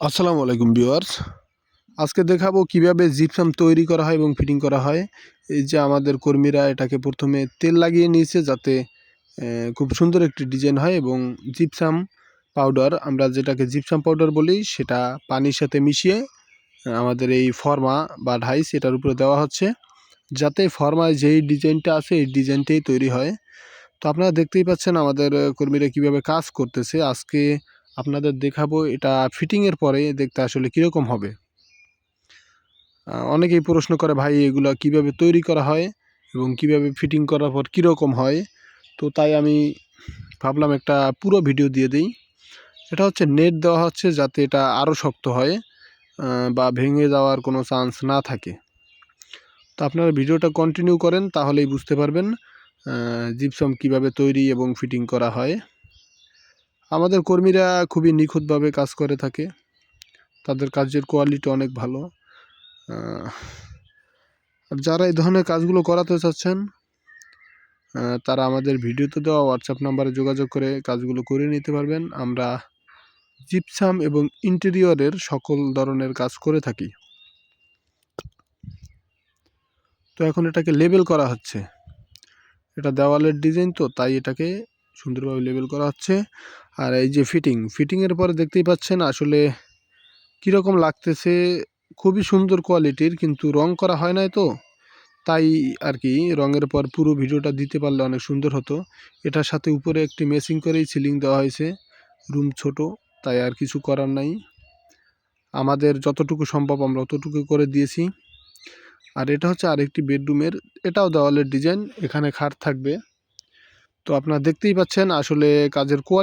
আসসালামু আলাইকুম ভিউয়ার্স। আজকে দেখাবো কিভাবে জিপসাম তৈরি করা হয় এবং ফিটিং করা হয়। এই যে আমাদের কর্মীরা এটাকে প্রথমে তেল লাগিয়ে নিয়েছে যাতে খুব সুন্দর একটি ডিজাইন হয়, এবং জিপসাম পাউডার, আমরা যেটাকে জিপসাম পাউডার বলি, সেটা পানির সাথে মিশিয়ে আমাদের এই ফর্মা বা ঢাইস এটার উপরে দেওয়া হচ্ছে, যাতে ফর্মায় যেই ডিজাইনটা আছে এই ডিজাইনটাই তৈরি হয়। তো আপনারা দেখতেই পাচ্ছেন আমাদের কর্মীরা কিভাবে কাজ করতেছে। আজকে আপনাদের দেখাবো এটা ফিটিংয়ের পরে দেখতে আসলে কীরকম হবে। অনেকেই প্রশ্ন করে, ভাই এগুলা কিভাবে তৈরি করা হয় এবং কিভাবে ফিটিং করার পর কীরকম হয়। তো তাই আমি ভাবলাম একটা পুরো ভিডিও দিয়ে দিই। এটা হচ্ছে নেট দেওয়া হচ্ছে যাতে এটা আরও শক্ত হয় বা ভেঙে যাওয়ার কোনো চান্স না থাকে। তো আপনারা ভিডিওটা কন্টিনিউ করেন, তাহলেই বুঝতে পারবেন জিপসাম কিভাবে তৈরি এবং ফিটিং করা হয়। আমাদের কর্মীরা খুবই নিখুঁতভাবে কাজ করে থাকে, তাদের কাজের কোয়ালিটি অনেক ভালো। আর যারা এই ধরনের কাজগুলো করাতে চাচ্ছেন তারা আমাদের ভিডিওতে দেওয়া হোয়াটসঅ্যাপ নাম্বারে যোগাযোগ করে কাজগুলো করে নিতে পারবেন। আমরা জিপসাম এবং ইন্টেরিয়রের সকল ধরনের কাজ করে থাকি। তো এখন এটাকে লেবেল করা হচ্ছে, এটা দেওয়ালের ডিজাইন, তো তাই এটাকে সুন্দরভাবে লেবেল করা হচ্ছে। আর এই যে ফিটিংয়ের পরে দেখতেই পাচ্ছেন আসলে কীরকম লাগতেছে, খুবই সুন্দর কোয়ালিটির, কিন্তু রং করা হয় নাই, তো তাই আর কি রঙের পর পুরো ভিডিওটা দিতে পারলে অনেক সুন্দর হতো। এটার সাথে উপরে একটি ম্যাচিং করেই সিলিং দেওয়া হয়েছে, রুম ছোট, তাই আর কিছু করার নাই। আমাদের যতটুকু সম্ভব আমরা অতটুকু করে দিয়েছি। আর এটা হচ্ছে আরেকটি বেডরুমের, এটাও দেওয়ালের ডিজাইন, এখানে খাট থাকবে। তো আপনারা দেখতেই পাচ্ছেন আসলে কাজের কোয়ালিটি